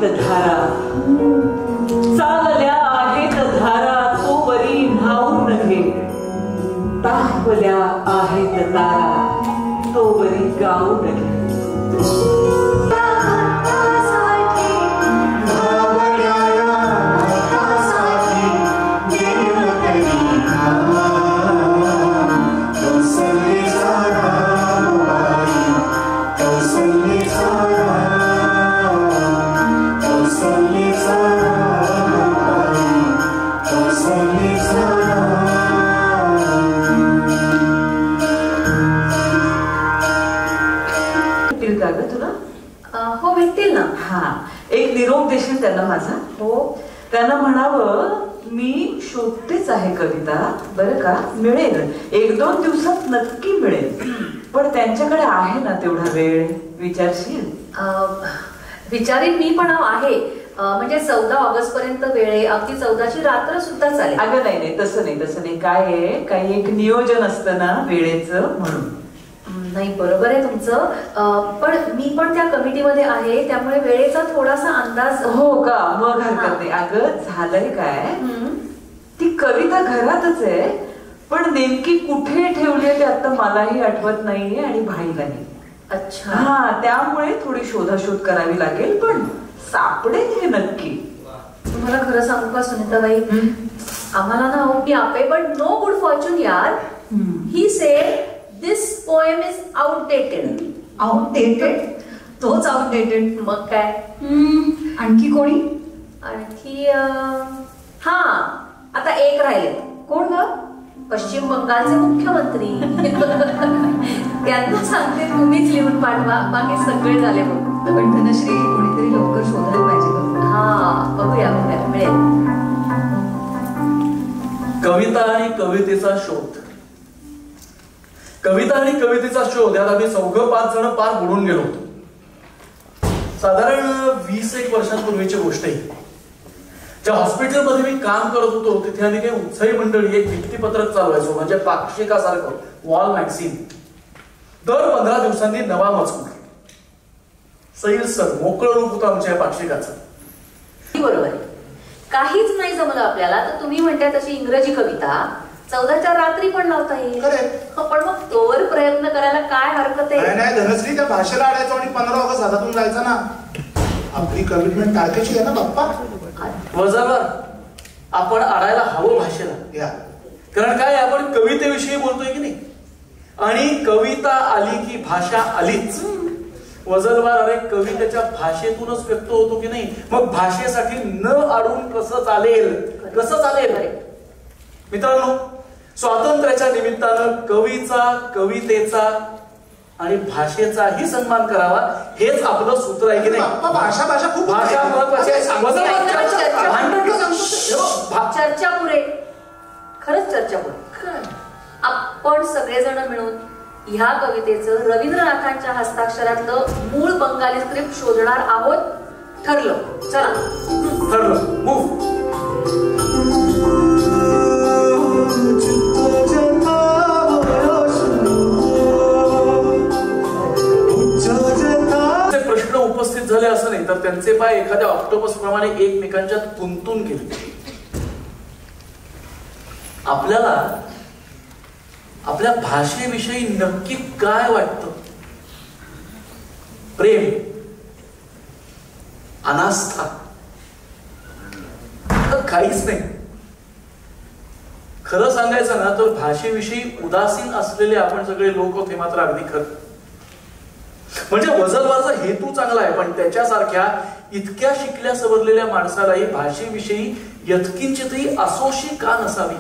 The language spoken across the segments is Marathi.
आहेत धारा, चालल्या आहेत धारा तो वरी न्हाऊ नये, तापल्या आहेत तारा तो वरी गाऊ नये. हो भेटतील ना. हा, एक निरोप देशील त्यांना माझा? हो. त्यांना म्हणावं मी शोधतेच आहे कविता बरं का, मिळेल 1-2 दिवसात नक्की मिळेल, पण त्यांच्याकडे आहे ना तेवढा वेळ? विचारशील? विचारीन मी पण आहे, म्हणजे 14 ऑगस्ट पर्यंत वेळ आहे, अगदी 14ची रात्र सुद्धा चालेल. अगं नाही तसं नाही काय आहे, काही एक नियोजन असतं ना वेळेचं, म्हणून. नाही बरोबर आहे तुमचं, पण मी पण त्या कमिटीमध्ये आहे, त्यामुळे वेळेचा थोडासा अंदाज. हो का? मग हरकत नाही. अगं झालंय काय, ती कविता घरातच आहे, पण नेमकी कुठे ठेवली ते आता मलाही आठवत नाहीये आणि भाईलाही. अच्छा. हा, त्यामुळे थोडी शोधाशोध करावी लागेल, पण सापडेल हे नक्की. तुम्हाला खरं सांगू का सुनीताबाई, आम्हाला ना हो की आपे बट नो गुड फॉर्च्यून यार. He said this poem is outdated. Outdated? तोच आउटडेटेड. मग काय? आणखी कोणी? आणखी हा, आता एक राहिले. कोण ग? पश्चिम बंगालचे मुख्यमंत्री. त्यांना सांगते तुम्हीच लिहून पाठवा, बाकी सगळे झाले. मग पण धनश्री कोणीतरी लवकर शोधायला पाहिजे. हा, बघूया मिळेल. कविता आणि कवितेचा शोध. कविता आणि कवितेचा शोध यात आम्ही 4-5 जण पार बुडून गेलो होतो. साधारण 20-1 वर्षांपूर्वीची गोष्ट आहे. ज्या हॉस्पिटलमध्ये मी काम करत होतो तिथे आम्ही काही उत्साही मंडळी एक भित्तीपत्रक चालवायचो, म्हणजे पाक्षिकासारखं, वॉल मॅगझिन. दर 15 दिवसांनी नवा मजकूर. सैल सर मोकळं रूप होतं आमच्या पाक्षिकाचं. बरोबर आहे. काहीच नाही जमलं आपल्याला तर तुम्ही म्हणताय तशी इंग्रजी कविता 14च्या रात्री पण लावता येईल. पण मग तोवर प्रयत्न करायला काय हरकत आहे? नाही धनश्री, त्या भाषेला अडायचं आणि 15 ऑगस्ट हातातून जायचं ना. आपली कमिटमेंट तारखेची आहे ना बाप्पा. वजावर आपण अडायला हवं भाषेला. कारण काय, आपण कवितेविषयी बोलतोय की नाही, आणि कविता आली की भाषा आलीच. वजलवार अरे कवितेच्या भाषेतूनच व्यक्त होतो की नाही, मग भाषेसाठी न अडून कसं चालेल? मित्रांनो, स्वातंत्र्याच्या निमित्तानं कवीचा, कवितेचा आणि भाषेचाही सन्मान करावा, हेच आपलं सूत्र आहे की नाही? भाषा खूप भाषा महत्वाची आहे. चर्चा पुरे, खरंच चर्चा पुरे. आपण सगळेजण मिळून ह्या कवितेचं रवींद्रनाथांच्या हस्ताक्षरातलं मूळ बंगाली स्क्रिप्ट शोधणार आहोत. ठरलं? चला ठरलं. मूव. प्रश्न उपस्थित झाले असं नाही, तर त्यांचे पाय एखाद्या ऑक्टोपस प्रमाणे एकमेकांच्यात गुंतून गेले. आपल्याला आपल्या भाषेविषयी नक्की काय वाटतं? प्रेम, अनास्था, काहीच नाही. खरं सांगायचं ना तर भाषेविषयी उदासीन असलेले आपण सगळे लोक होते, मात्र अगदी खरं. म्हणजे वजलवारचा हेतू चांगला आहे, पण त्याच्यासारख्या इतक्या शिकल्या सवरलेल्या माणसालाही भाषेविषयी यत्किंचितही असोशी का नसावी?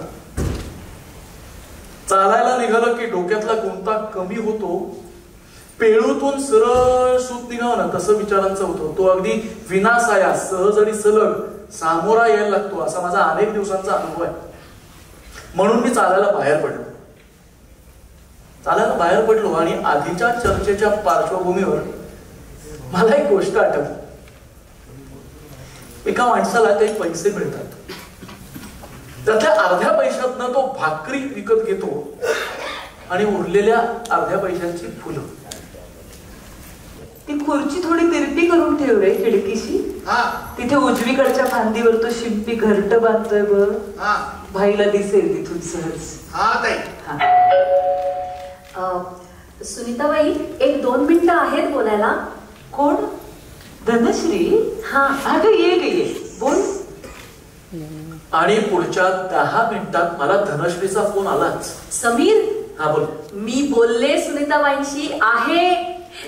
चालायला निघालं की डोक्यातला गुंता कमी होतो. पेळूतून सरळ सूत निघावं ना तसं विचारांचं होतं. तो अगदी विनासाया, सहज आणि सलग सामोरा यायला लागतो, असा माझा अनेक दिवसांचा अनुभव आहे. म्हणून मी चालायला बाहेर पडलो आणि आधीच्या चर्चेच्या पार्श्वभूमीवर मला एक गोष्ट आठवली. एका माणसाला काही पैसे मिळतात, त्यातल्या अर्ध्या पैशातनं तो भाकरी विकत घेतो आणि उरलेल्या अर्ध्या पैशांची फुलं. ती खुर्ची थोडी तिरपी करून ठेव रे खिडकीशी. हा तिथे उजवीकडच्या फांदीवर तो शिंपी घरट बांधतोय बघ. हा भाईला दिसेल तिथून सहज. हा ताई. सुनीताबाई, 1-2 मिनिटं आहेत बोलायला. कोण? धनश्री? हा. अगं ये ग ये, बोल. आणि पुढच्या 10 मिनिटात मला धनश्रीचा फोन आलाच. समीर, हा बोल. मी बोलले सुनीताबाईंशी आहे.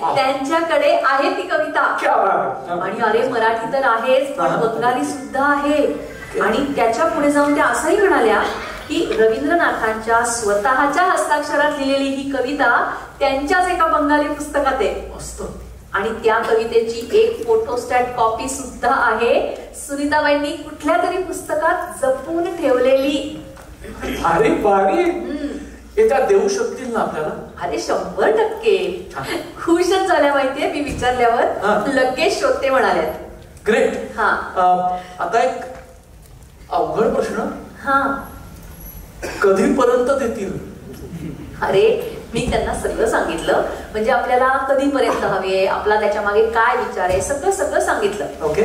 वाव. त्यांच्याकडे आहे ती कविता. क्या बात. आणि अरे मराठी तर आहेच, पण हा. बंगाली सुद्धा आहे. आणि त्याच्या पुढे जाऊन त्या असंही म्हणाल्या की रवींद्रनाथांच्या स्वतःच्या हस्ताक्षरात लिहिलेली ही कविता त्यांच्याच एका बंगाली पुस्तकात आहे. मस्त. आणि त्या कवितेची एक फोटोस्टॅट कॉपी सुद्धा आहे, सुनीताबाईंनी कुठल्या तरी पुस्तकात जपून ठेवलेली. अरे बारी. हे त्या देऊ शकतील ना आपल्याला? अरे 100%. छान. खुशच झाल्या माहितीये मी हा. विचारल्यावर. लगेच शोधते म्हणाल्या. ग्रेट. हा. आता एक अवघड प्रश्न. हा. कधीपर्यंत देतील? अरे मी त्यांना सगळं सांगितलं, म्हणजे आपल्याला कधीपर्यंत हवे, आपला त्याच्या मागे काय विचार आहे, सगळं सांगितलं. ओके.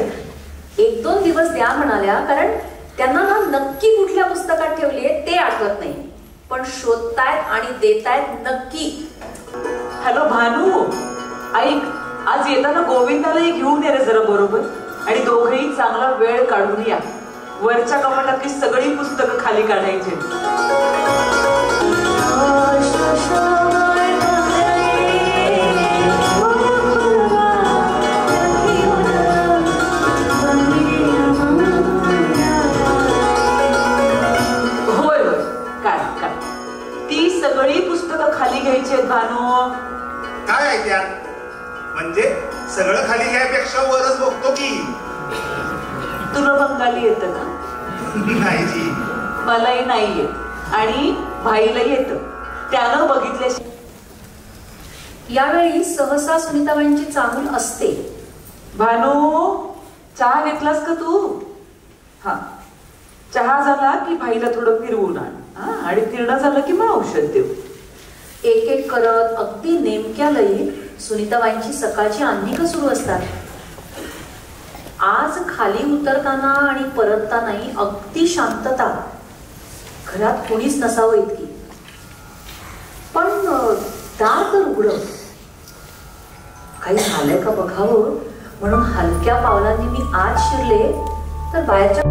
1-2 दिवस द्या म्हणाल्या, कारण त्यांना ना नक्की कुठल्या पुस्तकात ठेवलीये ते आठवत नाही, पण शोधतायत आणि देतायत नक्की. हॅलो भानू, ऐक, आज येताना गोविंदालाही घेऊन ये रे जरा बरोबर. आणि दोघेही चांगला वेळ काढून या. वरच्या कपाटातली सगळी पुस्तकं खाली काढायची. होय होय, काय काय ती सगळी पुस्तकं खाली घ्यायची आहेत भानू. काय आहे त्यात? म्हणजे सगळं खाली घ्यायपेक्षा वरच बघतो की. तुला बंगाली येतं का? नाही जी. मलाही नाही येत आणि भाईलाही येतं. त्यानं बघितल्याशी. यावेळी सहसा सुनीताबाईंची चाहूल असते. भानू, चहा घेतलास का तू? हा, चहा झाला की भाईला थोडं फिरवून आण. हा, आणि फिरणं झालं की मग औषध देऊ. एक करत अगदी नेमक्या लयीत सुनीताबाईंची सकाळची अंधिक सुरू असतात. आज खाली उतरताना आणि परततानाही अगदी शांतता. घरात कोणीच नसावं इतकी, पण दार तर उघड. काही झालंय का बघावं म्हणून हलक्या पावलांनी मी आत शिरले तर बाहेरच्या